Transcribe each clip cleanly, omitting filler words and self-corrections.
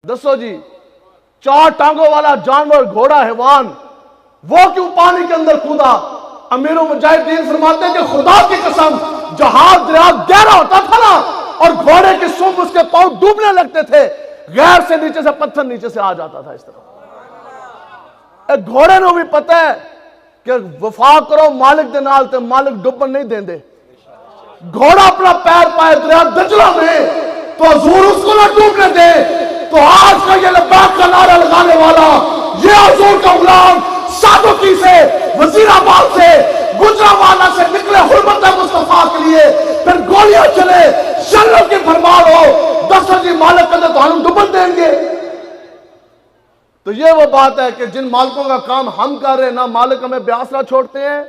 دسو جی، چار ٹانگوں والا جانور گھوڑا حیوان وہ کیوں پانی کے اندر کودا؟ امیر المجاہدین فرماتے ہیں کہ خدا کی قسم جہاز دریا گہرا ہوتا تھا نا اور گھوڑے کی سونگ اس کے پاؤں ڈوبنے لگتے تھے، غیر سے نیچے سے پتھر نیچے سے آ جاتا تھا اس طرح۔ ایک گھوڑے نو بھی پتہ ہے کہ وفا کرو مالک دے نال تے مالک ڈوبن نہیں دین دے۔ گھوڑا اپنا پیر پائے دریا دجلہ میں تو حضور اس کو نہ ڈوبنے دے۔ تو آج کا یہ لبیک کا نعرہ لگانے والا یہ حضور کا غلام صادقی سے، وزیر آباد سے، گجرانوالہ سے نکلے حرمت مصطفیٰ کے لیے، پھر گولیاں چلے، شلوں کی بھرمار ہو، دسو جی مالک کہتے تو ہم ڈوبن دیں گے۔ تو یہ وہ بات ہے کہ جن مالکوں کا کام ہم کر رہے ہیں، نہ مالک ہمیں بے آسرا چھوڑتے ہیں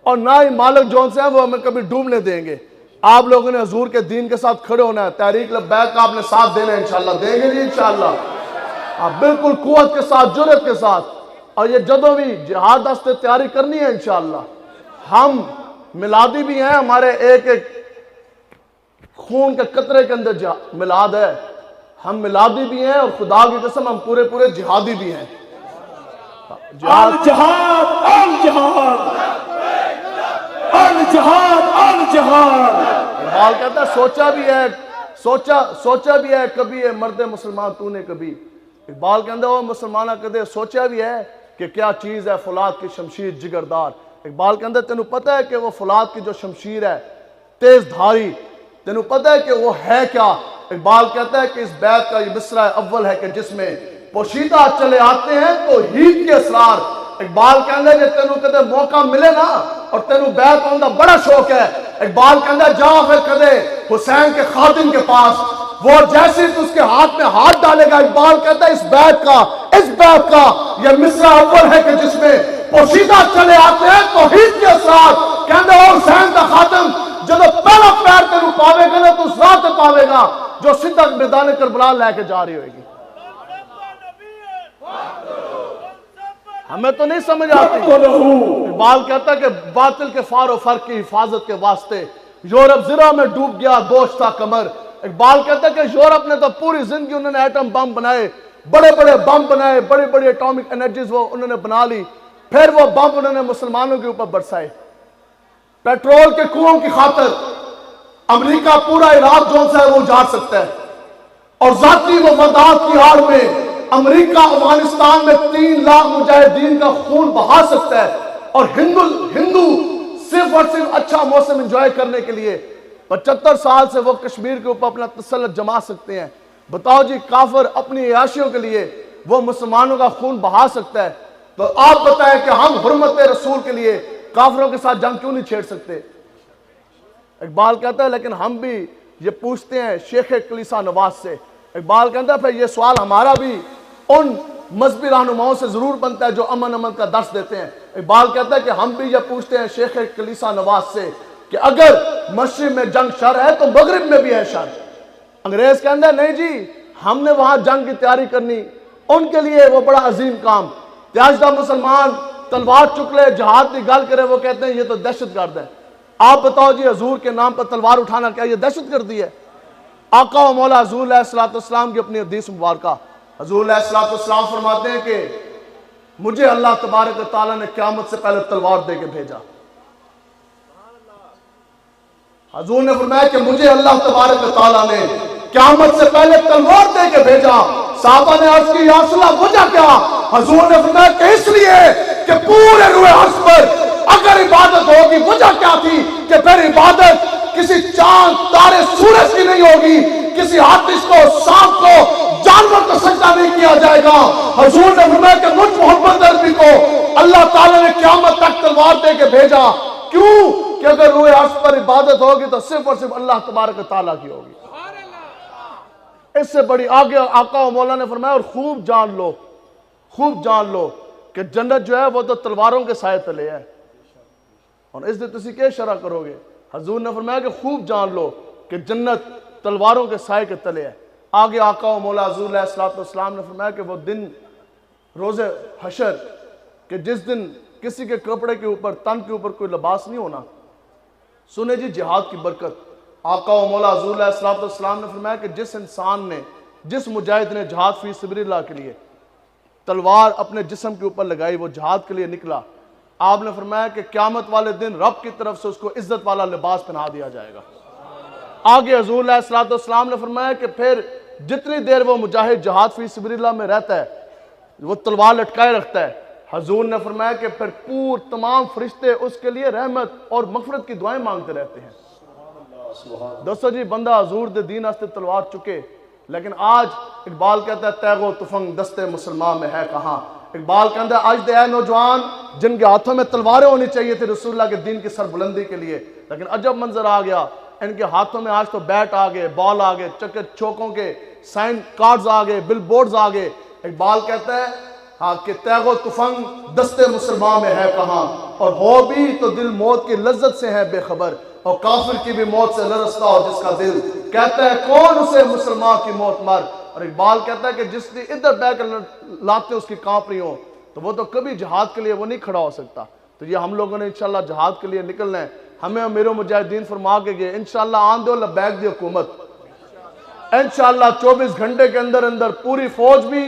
اور نہ ہی مالک جون سے ہیں وہ ہمیں کبھی ڈوبنے دیں گے۔ آپ لوگوں نے حضور کے دین کے ساتھ کھڑے ہونا ہے، تحریک لبیک کا آپ نے ساتھ دینا ہے انشاءاللہ، دیں گے جی انشاءاللہ، آپ بالکل قوت کے ساتھ، جرأت کے ساتھ۔ اور یہ جدوں بھی جہاد واسطے تیاری کرنی ہے انشاءاللہ۔ ہم میلادی بھی ہیں، ہمارے ایک ایک خون کے قطرے کے اندر میلاد ہے، ہم میلادی بھی ہیں اور خدا کی قسم ہم پورے پورے جہادی بھی ہیں۔ الجہاد الجہاد الجہاد الجہاد۔ اقبال کہتا ہے سوچا بھی ہے کبھی اے مرد مسلمان تو نے کبھی، اقبال کہتا ہے وہ مسلمانہ کہتے سوچا بھی ہے کہ کیا چیز ہے فولاد کی شمشیر جگردار۔ اقبال کہتا ہے تینوں پتہ ہے کہ وہ فولاد کی جو شمشیر ہے تیز دھاری، تینوں پتہ ہے کہ وہ ہے کیا؟ اقبال کہتا ہے کہ اس بیت کا یہ مصرع اول ہے کہ جس میں پوشیدہ چلے آتے ہیں تو ہیت کے اسرار۔ اقبال کہتا ہے کہ تینوں کہتے موقع ملے نا اور تینوں بیعت ہونے کا بڑا شوق ہے، اقبال کہتا ہے جا پھر کدے حسین کے خادم کے پاس، وہ جیسے تو اس کے ہاتھ میں ہاتھ ڈالے گا۔ اقبال کہتا ہے اس بیعت کا یہ مصرع اول ہے کہ جس میں پوشیدہ چلے آتے ہیں تو ہیت کے اسرار۔ کہتے ہیں حسین کا خادم جب پہلا پیر تینوں پاوے گا نا تو اس رات پاوے گا جو صدق میدان کربلا لے کے جا رہی ہوئے گی۔ ہمیں تو نہیں سمجھ آتی۔ اقبال کہتا ہے کہ باطل کے فار و فرق کی حفاظت کے واسطے یورپ زرہ میں ڈوب گیا دوش تھا کمر۔ اقبال کہتا ہے کہ یورپ نے تو پوری زندگی انہوں نے ایٹم بم بنائے، بڑے بڑے بم بنائے، بڑی بڑی اٹامک انرجیز وہ انہوں نے بنا لی، پھر وہ بم انہوں نے مسلمانوں کے اوپر برسائے۔ پیٹرول کے کنووں کی خاطر امریکہ پورا عراق جو ہے وہ اجاڑ سکتا ہے، اور ذاتی مفادات کی آڑ میں امریکہ افغانستان میں 3 لاکھ مجاہدین کا خون بہا سکتا ہے، اور ہندو صرف اور صرف اچھا موسم انجوائے کرنے کے لیے 75 سال سے وہ کشمیر کے اوپر اپنا تسلط جما سکتے ہیں۔ بتاؤ جی کافر اپنی عیاشیوں کے لیے وہ مسلمانوں کا خون بہا سکتا ہے، تو آپ بتائیں کہ ہم حرمت رسول کے لیے کافروں کے ساتھ جنگ کیوں نہیں چھیڑ سکتے؟ اقبال کہتا ہے لیکن ہم بھی یہ پوچھتے ہیں شیخ کلیسا نواز سے۔ اقبال کہتا ہے پھر یہ سوال ہمارا بھی ان مذہبی رہنماؤں سے ضرور بنتا ہے جو امن کا درس دیتے ہیں۔ اقبال کہتا ہے کہ ہم بھی یہ پوچھتے ہیں شیخ کلیسا نواز سے کہ اگر مشرق میں جنگ شر ہے تو مغرب میں بھی ہے شر۔ انگریز کہتا ہے نہیں جی ہم نے وہاں جنگ کی تیاری کرنی، ان کے لیے وہ بڑا عظیم کام۔ تیاجدہ مسلمان تلوار چکلے جہاد کی گل کرے وہ کہتے ہیں یہ تو دہشت گرد ہے۔ آپ بتاؤ جی حضور کے نام پر تلوار اٹھانا کیا یہ دہشت گردی ہے؟ آقا و مولا حضور علیہ السلام کی اپنی حدیث مبارکہ، حضور علیہ السلام فرماتے ہیں کہ مجھے اللہ تبارک و تعالیٰ نے قیامت سے پہلے تلوار دے کے بھیجا۔ حضور نے فرمایا کہ مجھے اللہ تبارک و تعالیٰ نے قیامت سے پہلے تلوار دے کے بھیجا۔ صحابہ نے عرض کی یا رسول اللہ وجہ کیا؟ حضور نے فرمایا کہ اس لیے کہ پورے روئے عرض پر اگر عبادت ہوگی، وجہ کیا تھی کہ پھر عبادت کسی چاند تارے سورج کی نہیں ہوگی، کسی آتش کو، سانپ کو، جانور کو سجدہ نہیں کیا جائے گا۔ حضور نے فرمایا کہ مجھ محمد عربی کو اللہ تعالیٰ نے قیامت تک تلوار دے کے بھیجا۔ کیوں؟ کہ اگر روئے عرش پر عبادت ہوگی تو صرف اور صرف اللہ تبارک و تعالیٰ کی ہوگی۔ اس سے بڑی آگے آقا و مولا نے فرمایا اور خوب جان لو کہ جنت جو ہے وہ تو تلواروں کے سائے تلے ہے، اور اس دن تسی کیا شرح کرو گے؟ حضور نے فرمایا کہ خوب جان لو کہ جنت تلواروں کے سائے کے تلے ہے۔ آگے آقا و مولا حضور علیہ السلام نے فرمایا کہ وہ دن روز حشر کہ جس دن کسی کے کپڑے کے اوپر، تن کے اوپر کوئی لباس نہیں ہونا۔ سنے جی جہاد کی برکت، آقا و مولا حضور علیہ السلام نے فرمایا کہ جس انسان نے جس مجاہد نے جہاد فی سبیل اللہ کے لیے تلوار اپنے جسم کے اوپر لگائی، وہ جہاد کے لیے نکلا، آپ نے فرمایا کہ قیامت والے دن رب کی طرف سے اس کو عزت والا لباس پہنا دیا جائے گا۔ آگے حضور علیہ الصلوۃ والسلام نے فرمایا کہ پھر جتنی دیر وہ مجاہد جہاد فی سبیل اللہ میں رہتا ہے، وہ تلوار لٹکائے رکھتا ہے، حضور نے فرمایا کہ پھر تمام فرشتے اس کے لیے رحمت اور مغفرت کی دعائیں مانگتے رہتے ہیں۔ دوستو جی، بندہ حضور دے دین واسطے تلوار چکے، لیکن آج اقبال کہتا ہے تیغ و تفنگ دستے مسلمان میں ہے کہاں۔ اقبال کہتا ہے آج دے اے نوجوان جن کے ہاتھوں میں تلواریں ہونی چاہیے تھی رسول اللہ کے دین کی سربلندی کے لیے، لیکن عجب منظر آ گیا، ان کے ہاتھوں میں آج تو بیٹ آ گئے، بال آ گئے، چکر چوکوں کے سائن کارڈز آ گئے، بل بورڈز آ گئے۔ اقبال کہتا ہے ہاں کہ تیغ و تفنگ دستے مسلمان میں ہے کہاں، اور ہو بھی تو دل موت کی لذت سے ہے بے خبر، اور کافر کی بھی موت سے لرزتا ہو جس کا دل، کہتا ہے کون اسے مسلمان کی موت مر۔ اور اقبال کہتا ہے کہ جس نے ادھر بیٹھ کر لاتے اس کی کانپ رہی ہوں، تو وہ تو کبھی جہاد کے لیے وہ نہیں کھڑا ہو سکتا۔ تو یہ ہم لوگوں نے انشاءاللہ جہاد کے لیے نکلنا ہے۔ ہمیں امیروں مجاہدین فرما کے گئے انشاءاللہ آن دو لبیک دی حکومت، انشاءاللہ 24 گھنٹے کے اندر اندر پوری فوج بھی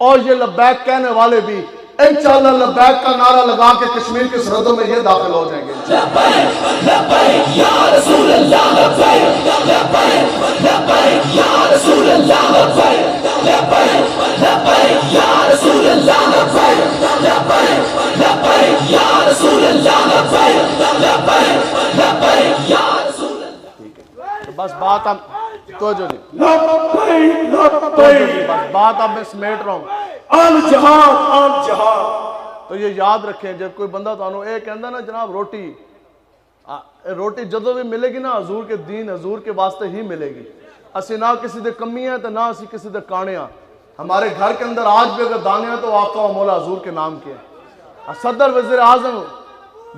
اور یہ لبیک کہنے والے بھی انشاءاللہ لبیک کا نعرہ لگا کے کشمیر کی سرحدوں میں یہ داخل ہو جائیں گے۔ لبیک لبیک یا رسول اللہ، لبیک لبیک لبیک یا رسول اللہ، لبیک لبیک لبیک یا رسول اللہ، لبیک لبیک لبیک یا رسول اللہ، لبیک لبیک لبیک یا رسول اللہ۔ تو بس بات اب تو جو جی لبیک تو جو جی لبیک بس بات اب میں سمیٹ رہا ہوں۔ الجہاد الجہاد۔ تو یہ یاد رکھیں جب کوئی بندہ تو اے کہندا نا جناب روٹی جدوں بھی ملے گی نا حضور کے دین حضور کے واسطے ہی ملے گی۔ اسی نہ کسی دے کمی ہیں تو نہ اسی کسی دے کانے ہیں۔ ہمارے گھر کے اندر آج بھی اگر دانے ہیں تو آقا و مولا حضور کے نام کے ہیں۔ صدر وزیر اعظم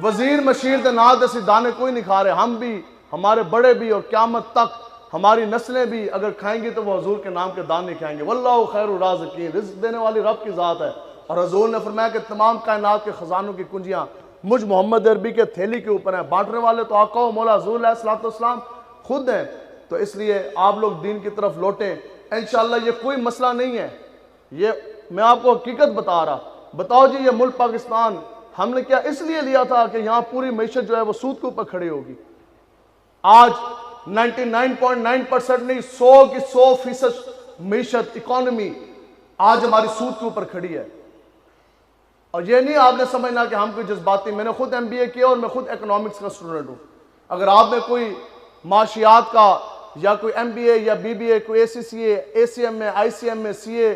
وزیر مشیر دے نال اسی دانے کوئی نہیں کھا رہے، ہم بھی ہمارے بڑے بھی اور قیامت تک ہماری نسلیں بھی اگر کھائیں گی تو وہ حضور کے نام کے دانے کھائیں گے۔ واللہ خیر الرازقین، رزق دینے والی رب کی ذات ہے۔ اور حضور نے فرمایا کہ تمام کائنات کے خزانوں کی کنجیاں مجھ محمد عربی کے تھیلی کے اوپر ہیں، بانٹنے والے تو آقا و مولا حضور علیہ الصلوۃ والسلام خود ہیں۔ تو اس لیے آپ لوگ دین کی طرف لوٹیں انشاءاللہ۔ یہ کوئی مسئلہ نہیں ہے، یہ میں آپ کو حقیقت بتا رہا۔ بتاؤ جی یہ ملک پاکستان ہم نے کیا اس لیے لیا تھا کہ یہاں پوری معیشت جو ہے وہ سود کے اوپر کھڑی ہوگی؟ آج 99.9% نہیں 100% معیشت اکانومی آج ہماری سود کے اوپر کھڑی ہے۔ اور یہ نہیں آپ نے سمجھنا کہ ہم کوئی جذباتی، میں نے خود MBA کیا اور میں خود اکنامکس کا اسٹوڈنٹ ہوں۔ اگر آپ نے کوئی معاشیات کا یا کوئی MBA یا BBA، کوئی ACCA ACM میں ICM میں CA،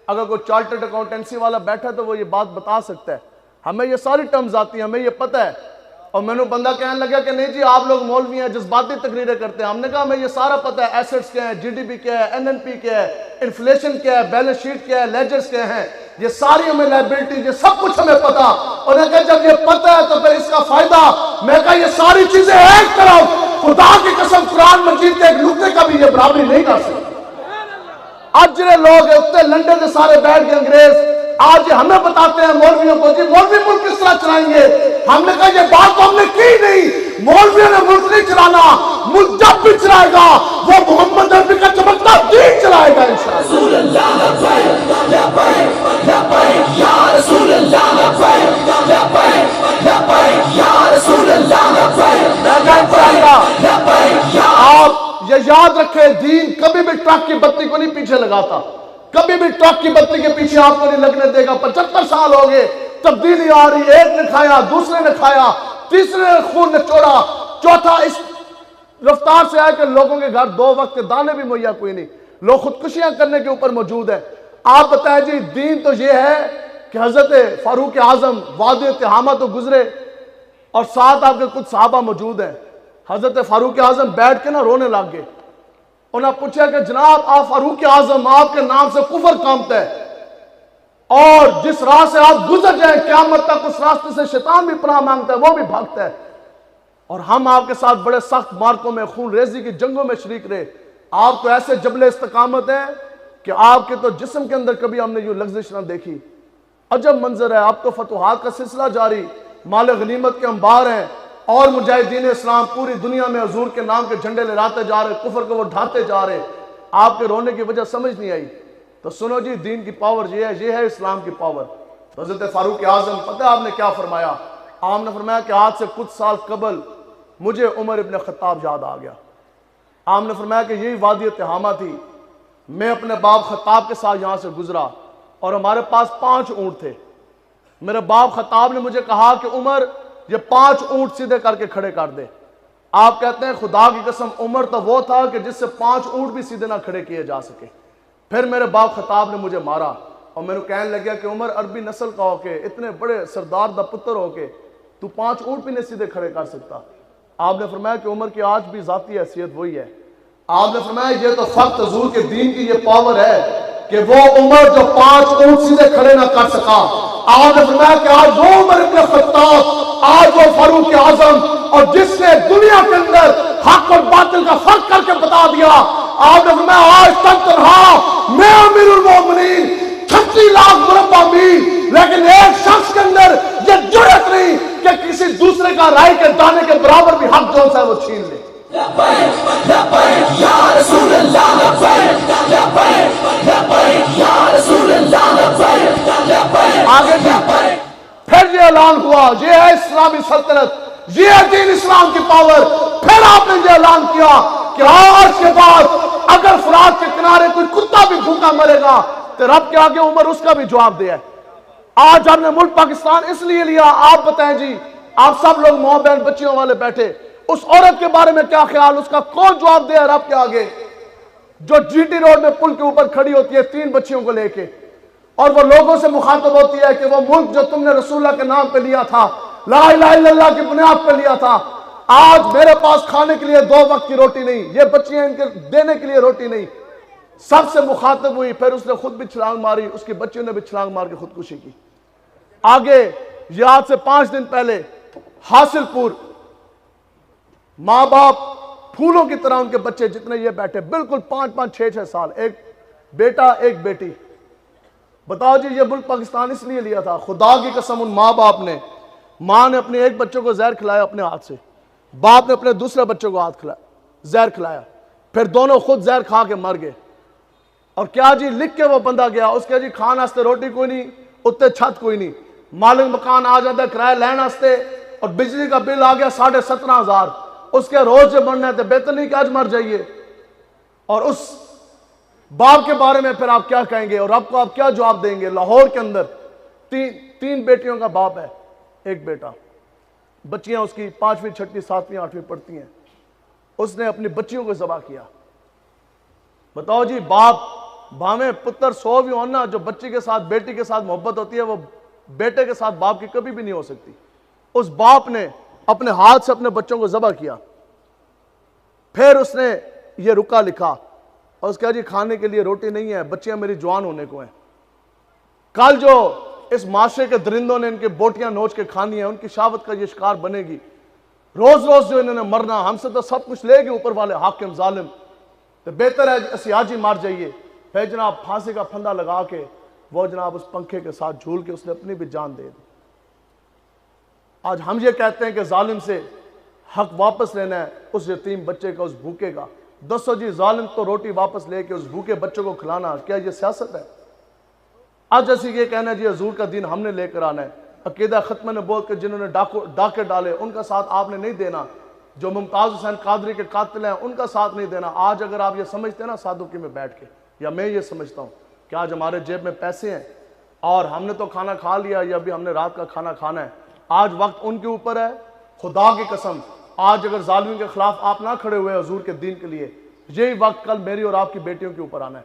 اگر کوئی چارٹرڈ اکاؤنٹنسی والا بیٹھا تو وہ یہ بات بتا سکتا ہے۔ ہمیں یہ ساری ٹرمز آتی ہیں، ہمیں یہ پتہ ہے۔ اور میں نے بندہ کہنے لگا کہ نہیں جی آپ لوگ مولوی ہیں جذباتی تقریریں کرتے ہیں۔ ہم نے کہا ہمیں یہ سارا پتہ ہے، ایسٹس کیا ہیں، GDP کیا ہے، NNP کیا ہے، انفلیشن کیا ہے، بیلنس شیٹ کیا ہے، لیجرز کیا ہیں، یہ ساری ہمیں لائبلٹی، یہ سب کچھ ہمیں پتہ۔ اور نے کہا جب یہ پتہ ہے تو پھر اس کا فائدہ، میں کہا یہ ساری چیزیں ایک طرف، خدا کی قسم قرآن مجید کے ایک نقطے کا بھی یہ برابری نہیں کر سکتے۔ آج جنہیں لوگ ہیں اتنے لنڈن سے سارے بیٹھ کے انگریز آج ہمیں بتاتے ہیں مولویوں کو جی مولوی ملک کس طرح چلائیں گے۔ ہم نے کہا یہ بات تو ہم نے کی نہیں، مولویوں نے ملک نہیں چلانا، ملک جب بھی چلائے گا وہ محمد عربی کا چمکتا دین چلائے گا انشاءاللہ۔ رسول اللہ لبیک لبیک لبیک یا رسول اللہ، لبیک لبیک لبیک یا رسول اللہ، لبیک لبیک یا آپ یہ یاد رکھیں دین کبھی بھی ٹرک کی بتی کو نہیں پیچھے لگاتا، کبھی بھی ٹرک کی بتی کے پیچھے آپ کو نہیں لگنے دے گا۔ 75 سال ہو گئے، تبدیلی آ رہی، ایک نے کھایا، دوسرے نے کھایا، تیسرے نے خون نچوڑا، چوتھا اس رفتار سے ہے کہ لوگوں کے گھر 2 وقت کے دانے بھی مہیا کوئی نہیں، لوگ خودکشیاں کرنے کے اوپر موجود ہیں۔ آپ بتائیں جی دین تو یہ ہے کہ حضرت فاروق اعظم وادی تہامہ تو گزرے اور ساتھ آپ کے کچھ صحابہ موجود ہیں، حضرت فاروق اعظم بیٹھ کے نہ رونے لگ گئے۔ انہوں نے پوچھا کہ جناب آپ فاروق اعظم، آپ کے نام سے کفر کامتا ہے اور جس راہ سے آپ گزر جائیں قیامت تک اس راستے سے شیطان بھی پناہ مانگتا ہے، وہ بھی بھاگتا ہے، اور ہم آپ کے ساتھ بڑے سخت مارکوں میں خون ریزی کی جنگوں میں شریک رہے۔ آپ تو ایسے جبل استقامت ہیں کہ آپ کے تو جسم کے اندر کبھی ہم نے یوں لغزش نہ دیکھی۔ عجب منظر ہے، اب تو فتوحات کا سلسلہ جاری، مال غنیمت کے انبار ہیں اور مجاہدین اسلام پوری دنیا میں حضور کے نام کے جھنڈے لہراتے جا رہے، کفر کو وہ ڈھاتے جا رہے۔ آپ کے رونے کی وجہ سمجھ نہیں آئی تو سنو جی، دین کی پاور یہ ہے اسلام کی پاور. تو حضرت فاروق اعظم پتہ آپ نے کیا فرمایا؟ آپ نے فرمایا کہ آج سے کچھ سال قبل مجھے عمر ابن خطاب یاد آ گیا. آپ نے فرمایا کہ یہی وادی تہامہ تھی، میں اپنے باپ خطاب کے ساتھ یہاں سے گزرا اور ہمارے پاس 5 اونٹ تھے. میرے باپ خطاب نے مجھے کہا کہ عمر یہ 5 اونٹ سیدھے کر کے کھڑے کر دے. آپ کہتے ہیں خدا کی قسم عمر تو وہ تھا کہ جس سے 5 اونٹ بھی سیدھے نہ کھڑے کیے جا سکے. پھر میرے باپ خطاب نے مجھے مارا اور میں نے کہنے لگا کہ عمر عربی نسل کا ہو کے اتنے بڑے سردار دا پتر ہو کے تو 5 اونٹ بھی نہیں سیدھے کھڑے کر سکتا. آپ نے فرمایا کہ عمر کی آج بھی ذاتی حیثیت وہی ہے. آپ نے فرمایا یہ تو فقط حضور کے دین کی یہ پاور ہے کہ وہ عمر جو 5 اونٹ سیدھے کھڑے نہ کر سکا. آپ نے فرمایا کہ آج وہ عمر ابن خطاب، آج وہ فاروق اعظم، اور جس نے دنیا کے اندر حق اور باطل کا فرق کر کے بتا دیا. آپ نے فرمایا آج تک تنہا میں امیر المومنین 36 لاکھ مربع میل، لیکن ایک شخص کے اندر یہ جرأت نہیں کہ کسی دوسرے کا رائی کے دانے کے برابر بھی حق جو ہے وہ چھین لے. لبیک لبیک یا رسول اللہ، لبیک لبیک لبیک یا رسول اللہ، لبیک لبیک. آگے بھی پھر یہ اعلان ہوا، یہ ہے اسلامی سلطنت، یہ ہے دین اسلام کی پاور. پھر آپ نے یہ اعلان کیا کہ آج کے بعد اگر فرات کے کنارے کوئی کتا بھی بھوکا مرے گا تو رب کے آگے عمر اس کا بھی جواب دیا ہے. آج ہم نے ملک پاکستان اس لیے لیا. آپ بتائیں جی، آپ سب لوگ ماں بہن بچیوں والے بیٹھے، اس عورت کے بارے میں کیا خیال؟ اس کا کون جواب دے رب کے آگے؟ جو جی ٹی روڈ میں پل کے اوپر کھڑی ہوتی ہے 3 بچیوں کو لے کے اور وہ لوگوں سے مخاطب ہوتی ہے کہ وہ ملک جو تم نے رسول اللہ کے نام پہ لیا تھا، لا الہ الا اللہ کی بنیاد پہ لیا تھا، آج میرے پاس کھانے کے لیے 2 وقت کی روٹی نہیں، یہ بچیاں ان کے دینے کے لیے روٹی نہیں. سب سے مخاطب ہوئی. پھر اس نے خود بھی چھلانگ ماری، اس کی بچیوں نے بھی چھلانگ مار کے خودکشی کی. آگے یہ آج سے 5 دن پہلے حاصل پور، ماں باپ پھولوں کی طرح ان کے بچے جتنے یہ بیٹھے، بالکل 5-5 6-6 سال، ایک بیٹا ایک بیٹی. بتاؤ جی، یہ ملک پاکستان اس لیے لیا تھا. خدا کی قسم ان ماں باپ نے، ماں نے اپنے ایک بچے کو زہر کھلایا اپنے ہاتھ سے، باپ نے اپنے دوسرے بچے کو زہر کھلایا، پھر دونوں خود زہر کھا کے مر گئے. اور کیا جی لکھ کے وہ بندہ گیا، اس کے جی کھان واسطے روٹی کوئی نہیں، اتنے چھت کوئی نہیں، مالک مکان آ جاتا ہے کرایہ لین واسطے اور بجلی کا بل آ گیا 17,500. اس کے روز سے بڑھنا ہے تو بہتر نہیں کہ آج مر جائیے. اور اس باپ کے بارے میں پھر آپ کیا کہیں گے اور رب کو آپ کیا جواب دیں گے؟ لاہور کے اندر 3 بیٹیوں کا باپ ہے، ایک بیٹا، بچیاں اس کی 5ویں 6ویں 7ویں 8ویں پڑھتی ہیں. اس نے اپنی بچیوں کو ذبح کیا. بتاؤ جی، باپ بھاویں پتر 100 بھی ہونا، جو بچی کے ساتھ بیٹی کے ساتھ محبت ہوتی ہے وہ بیٹے کے ساتھ باپ کی کبھی بھی نہیں ہو سکتی. اس باپ نے اپنے ہاتھ سے اپنے بچوں کو ذبح کیا. پھر اس نے یہ رکا لکھا اور اس کہا جی کھانے کے لیے روٹی نہیں ہے، بچیاں میری جوان ہونے کو ہیں. کل جو اس معاشرے کے درندوں نے ان کے بوٹیاں نوچ کے کھانی ہیں، ان کی شہوت کا یہ شکار بنے گی. روز روز جو انہوں نے مرنا، ہم سے تو سب کچھ لے گے اوپر والے حاکم ظالم. تو بہتر ہے اسی آج ہی مار جائیے. پھر جناب پھانسی کا پھندا لگا کے وہ جناب اس پنکھے کے ساتھ جھول کے اس نے اپنی بھی جان دے دی. آج ہم یہ کہتے ہیں کہ ظالم سے حق واپس لینا ہے، اس یتیم بچے کا، اس بھوکے کا. دسو جی، ظالم تو روٹی واپس لے کے اس بھوکے بچوں کو کھلانا، کیا یہ سیاست ہے؟ آج ایسی یہ کہنا ہے جی حضور کا دین ہم نے لے کر آنا ہے. عقیدہ ختم نے بول کے جنہوں نے ڈاکے ڈالے ان کا ساتھ آپ نے نہیں دینا. جو ممتاز حسین قادری کے قاتل ہیں ان کا ساتھ نہیں دینا. آج اگر آپ یہ سمجھتے ہیں نا صادقی میں بیٹھ کے، یا میں یہ سمجھتا ہوں کہ آج ہمارے جیب میں پیسے ہیں اور ہم نے تو کھانا کھا لیا یا ابھی ہم نے رات کا کھانا کھانا ہے، آج وقت ان کے اوپر ہے. خدا کی قسم آج اگر ظالمین کے خلاف آپ نہ کھڑے ہوئے حضور کے دین کے لیے، یہی وقت کل میری اور آپ کی بیٹیوں کے اوپر آنا ہے،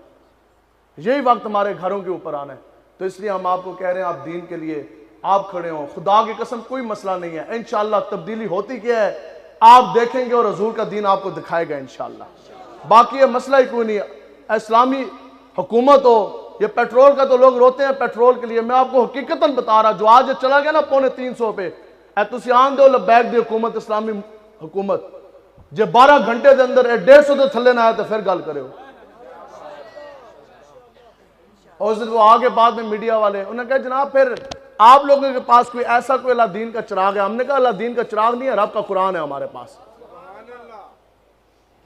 یہی وقت ہمارے گھروں کے اوپر آنا ہے. تو اس لیے ہم آپ کو کہہ رہے ہیں آپ دین کے لیے آپ کھڑے ہوں. خدا کی قسم کوئی مسئلہ نہیں ہے. انشاءاللہ تبدیلی ہوتی کیا ہے آپ دیکھیں گے اور حضور کا دین آپ کو دکھائے گا انشاءاللہ. باقی یہ مسئلہ ہی کوئی نہیں ہے. اسلامی حکومت ہو، یہ پیٹرول کا تو لوگ روتے ہیں پیٹرول کے لیے، میں آپ کو حقیقتاً بتا رہا، جو آج چلا گیا نا 350 پہ، اے تسی آن دو لبیک دی حکومت، اسلامی حکومت جے 12 گھنٹے دے اندر 150 دے تھلے نہ آئے تو پھر گل کرے ہو. اور وہ آگے بعد میں میڈیا والے انہوں نے کہا جناب پھر آپ لوگوں کے پاس کوئی ایسا کوئی اللہ دین کا چراغ ہے؟ ہم نے کہا اللہ دین کا چراغ نہیں ہے، رب کا قرآن ہے ہمارے پاس.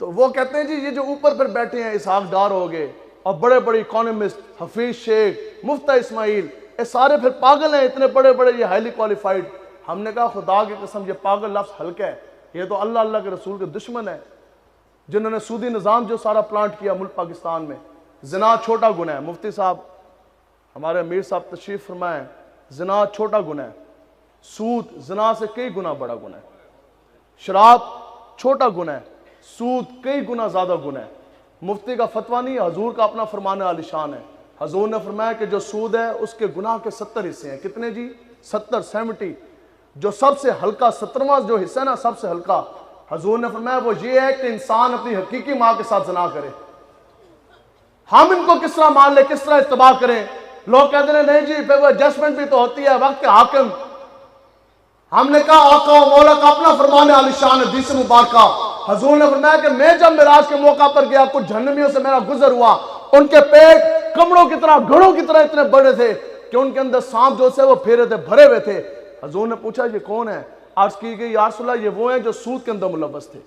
تو وہ کہتے ہیں جی یہ جو اوپر پر بیٹھے ہیں اسحاق ڈار ہو گئے اور بڑے بڑے اکانومسٹ حفیظ شیخ مفتہ اسماعیل یہ سارے پھر پاگل ہیں اتنے بڑے بڑے یہ ہائیلی کوالیفائڈ. ہم نے کہا خدا کی قسم یہ پاگل لفظ ہلکا ہے, یہ تو اللہ اللہ کے رسول کے دشمن ہے جنہوں نے سودی نظام جو سارا پلانٹ کیا ملک پاکستان میں. زنا چھوٹا گناہ ہے, مفتی صاحب ہمارے امیر صاحب تشریف فرمائیں, زنا چھوٹا گناہ ہے, سود زنا سے کئی گنا بڑا گناہ ہے, شراب چھوٹا گناہ ہے, سود کئی گنا زیادہ گناہ ہے. مفتی کا فتویٰ نہیں, حضور کا اپنا فرمان عالی شان ہے. حضور نے فرمایا کہ جو سود ہے اس کے گناہ کے 70 حصے ہیں. کتنے جی؟ 70 جو سب سے ہلکا 70واں جو حصہ ہے نا سب سے ہلکا, حضور نے فرمایا وہ یہ ہے کہ انسان اپنی حقیقی ماں کے ساتھ زنا کرے. ہم ان کو کس طرح مان لیں, کس طرح اتباع کریں؟ لوگ کہتے ہیں نہیں جی پھر وہ ایڈجسٹمنٹ بھی تو ہوتی ہے وقت کے حاکم. ہم نے کہا آقا و مولا کا اپنا فرمان عالی شان حدیث مبارکہ. حضور نے فرمایا کہ میں جب معراج کے موقع پر گیا کچھ جہنمیوں سے میرا گزر ہوا, ان کے پیٹ کمڑوں کی طرح گھڑوں کی طرح اتنے بڑے تھے کہ ان کے اندر سانپ جو سے وہ پھیرے تھے, بھرے ہوئے تھے. حضور نے پوچھا یہ کون ہے؟ عرض کی گئی یا رسول اللہ یہ وہ ہیں جو سود کے اندر ملوث تھے.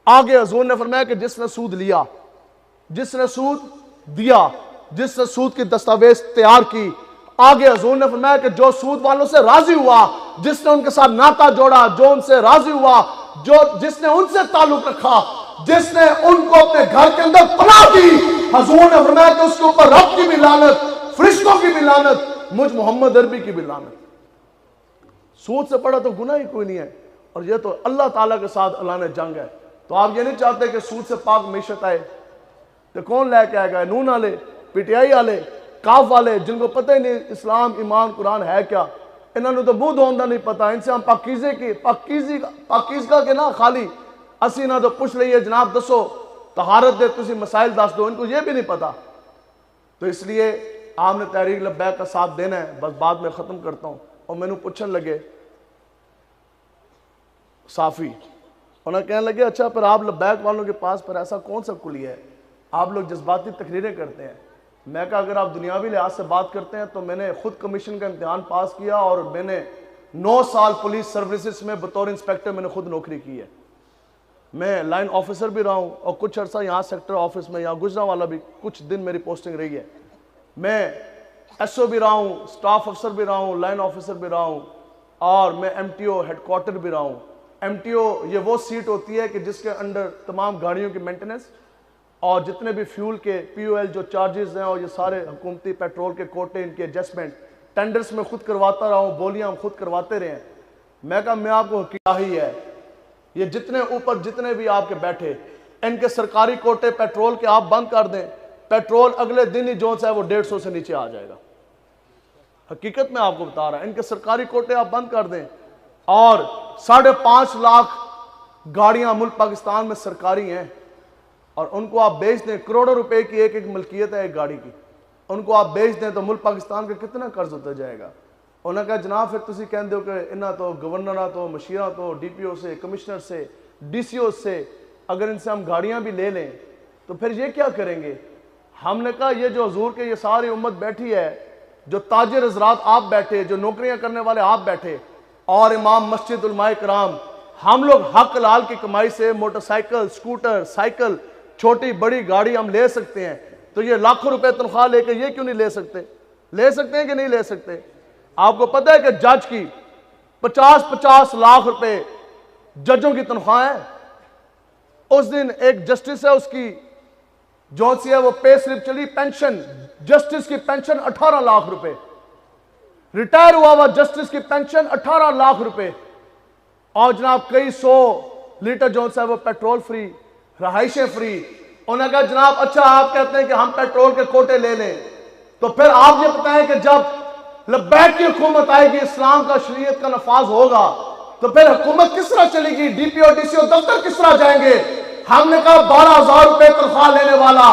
آگے حضور نے فرمایا کہ جس نے سود لیا, جس نے سود دیا, جس نے سود کی دستاویز تیار کی. آگے حضور نے فرمایا کہ جو سود والوں سے راضی ہوا, جس نے ان کے ساتھ ناطہ جوڑا, جو ان سے راضی ہوا, جس نے ان سے تعلق رکھا, جس نے ان کو اپنے گھر کے اندر پناہ دی, حضور نے فرمایا کہ اس کے اوپر رب کی بھی لعنت, فرشتوں کی بھی لعنت, مجھ محمد عربی کی بھی لعنت. سود سے بڑا تو گناہ ہی کوئی نہیں ہے, اور یہ تو اللہ تعالیٰ کے ساتھ اعلان جنگ ہے. تو آپ یہ نہیں چاہتے کہ سود سے پاک معیشت آئے, تو کون لے کے آئے گا؟ نون والے, پی ٹی آئی والے, کاف والے, جن کو پتہ ہی نہیں اسلام ایمان قرآن ہے کیا. انہوں نے تو منہ دھوندہ نہیں پتا. ان سے ہم پاکیزگاہ کے نا خالی اسی نہ تو پوچھ لئیے جناب دسو طہارت دے تسی مسائل دس دو, ان کو یہ بھی نہیں پتا. تو اس لیے آپ نے تحریک لبیک کا ساتھ دینا ہے. بس بعد میں ختم کرتا ہوں. اور میں نے پوچھن لگے صافی, انہیں کہنے لگے اچھا پر آپ لبیک والوں کے پاس پر ایسا کون سا کلیہ ہے, آپ لوگ جذباتی تقریریں کرتے ہیں. میں کہا اگر آپ دنیاوی لحاظ سے بات کرتے ہیں تو میں نے خود کمیشن کا امتحان پاس کیا اور میں نے 9 سال پولیس سروسز میں بطور انسپیکٹر میں نے خود نوکری کی ہے. میں لائن آفیسر بھی رہا ہوں اور کچھ عرصہ یہاں سیکٹر آفس میں, یہاں گجرانوالہ بھی کچھ دن میری پوسٹنگ رہی ہے. میں ایس او بھی رہا ہوں, سٹاف افسر بھی رہا ہوں, لائن آفیسر بھی رہا ہوں, اور میں M T O headquarter بھی رہا ہوں. ایم ٹی او یہ وہ سیٹ ہوتی ہے کہ جس کے انڈر تمام گاڑیوں کی مینٹیننس اور جتنے بھی فیول کے پی او ایل جو چارجز ہیں اور یہ سارے حکومتی پیٹرول کے کوٹے, ان کے ایڈجسٹمنٹ ٹینڈرز میں خود کرواتا رہا ہوں, بولیاں ہم خود کرواتے رہے ہیں. میں کہا میں آپ کو کیا ہی ہے, یہ جتنے اوپر جتنے بھی آپ کے بیٹھے ان کے سرکاری کوٹے پیٹرول کے آپ بند کر دیں, پیٹرول اگلے دن ہی جو ہے وہ 150 سے نیچے آ جائے گا. حقیقت میں آپ کو بتا رہا, ان کے سرکاری کوٹے آپ بند کر دیں, اور 5.5 لاکھ گاڑیاں ملک پاکستان میں سرکاری ہیں, اور ان کو آپ بیچ دیں, کروڑوں روپے کی ایک ملکیت ہے ایک گاڑی کی, ان کو آپ بیچ دیں تو ملک پاکستان کا کتنا قرض ہوتا جائے گا. انہوں نے کہا جناب پھر تسی کہندے ہو کہ انہاں تو گورنراں تو مشیراں تو ڈی پی او سے, کمشنر سے, ڈی سی او سے اگر ان سے ہم گاڑیاں بھی لے لیں تو پھر یہ کیا کریں گے. ہم نے کہا یہ جو حضور کے یہ ساری امت بیٹھی ہے, جو تاجر حضرات آپ بیٹھے, جو نوکریاں کرنے والے آپ بیٹھے, اور امام مسجد علماء کرام, ہم لوگ حق حلال کی کمائی سے موٹر سائیکل, سکوٹر, سائیکل, چھوٹی بڑی گاڑی ہم لے سکتے ہیں. تو یہ لاکھوں روپے تنخواہ لے کے یہ کیوں نہیں لے سکتے؟ لے سکتے ہیں کہ نہیں لے سکتے؟ آپ کو پتہ ہے کہ جج کی 50 لاکھ روپے ججوں کی تنخواہ ہے. اس دن ایک جسٹس ہے, اس کی جو سی ہے وہ پے سلپ چلی, پینشن جسٹس کی پینشن 18 لاکھ روپے, ریٹائر ہوا جسٹس کی پینشن 18 لاکھ روپے, اور جناب کئی 100 لیٹر جو ہے وہ پیٹرول فری, رہائشیں فری. انہوں نے کہا جناب اچھا آپ کہتے ہیں کہ ہم پیٹرول کے کوٹے لے لیں, تو پھر آپ یہ بتائیں کہ جب لبیک کی حکومت آئے گی, اسلام کا شریعت کا نفاذ ہوگا, تو پھر حکومت کس طرح چلے گی؟ D P O D C او دفتر کس طرح جائیں گے؟ ہم نے کہا 12,000 روپے تنخواہ لینے والا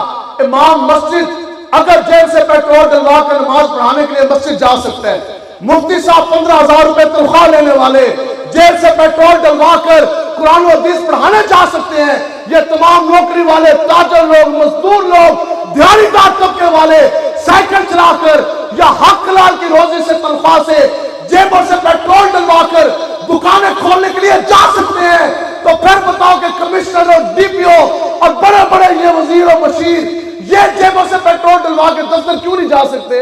امام مسجد اگر جیل سے پیٹرول ڈلوا کر نماز پڑھانے کے لیے مسجد جا سکتا ہے. مفتی صاحب 15,000 روپے تنخواہ لینے والے جیل سے پیٹرول ڈلوا کر قرآن و حدیث پڑھانے جا سکتے ہیں. یہ تمام نوکری والے, تاجر لوگ, مزدور لوگ, دیہڑی دار طبقے والے سائیکل چلا کر یا حق حلال کی روزی سے تنخواہ سے جیبوں سے پیٹرول ڈلوا کر دکانیں کھولنے کے لیے جا سکتے ہیں. تو پھر بتاؤ کہ کمشنر اور ڈی پی او اور بڑے بڑے یہ وزیر و مشیر یہ جیبوں سے پیٹرول ڈلوا کے دفتر کیوں نہیں جا سکتے؟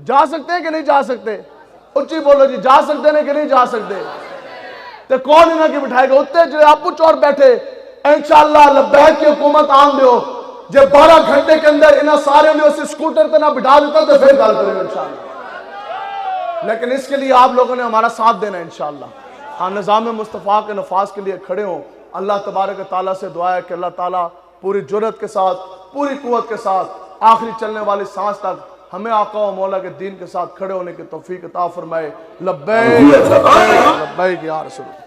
جا سکتے ہیں کہ نہیں جا سکتے؟ اچھی بولو جی، جا سکتے ہیں کہ نہیں جا سکتے؟ تو کون انہاں کی بٹھائے گا؟ اتنے جو آپ کچھ اور بیٹھے انشاءاللہ لبیک کی حکومت آن دیو، جب 12 گھنٹے کے اندر انہاں سارے انہوں سے سکوٹر تے نہ بٹھا دیتا تو پھر گال کریں انشاءاللہ۔ لیکن اس کے لیے آپ لوگوں نے ہمارا ساتھ دینا انشاءاللہ۔ ہم نظام مصطفیٰ کے نفاذ کے لیے کھڑے ہوں۔ اللہ تبارک و تعالیٰ سے دعا ہے کہ اللہ تعالیٰ پوری جرات کے ساتھ، پوری قوت کے ساتھ آخری چلنے والی سانس تک ہمیں آقا و مولا کے دین کے ساتھ کھڑے ہونے کی توفیق عطا فرمائے۔ لبیک لبیک یا رسول اللہ۔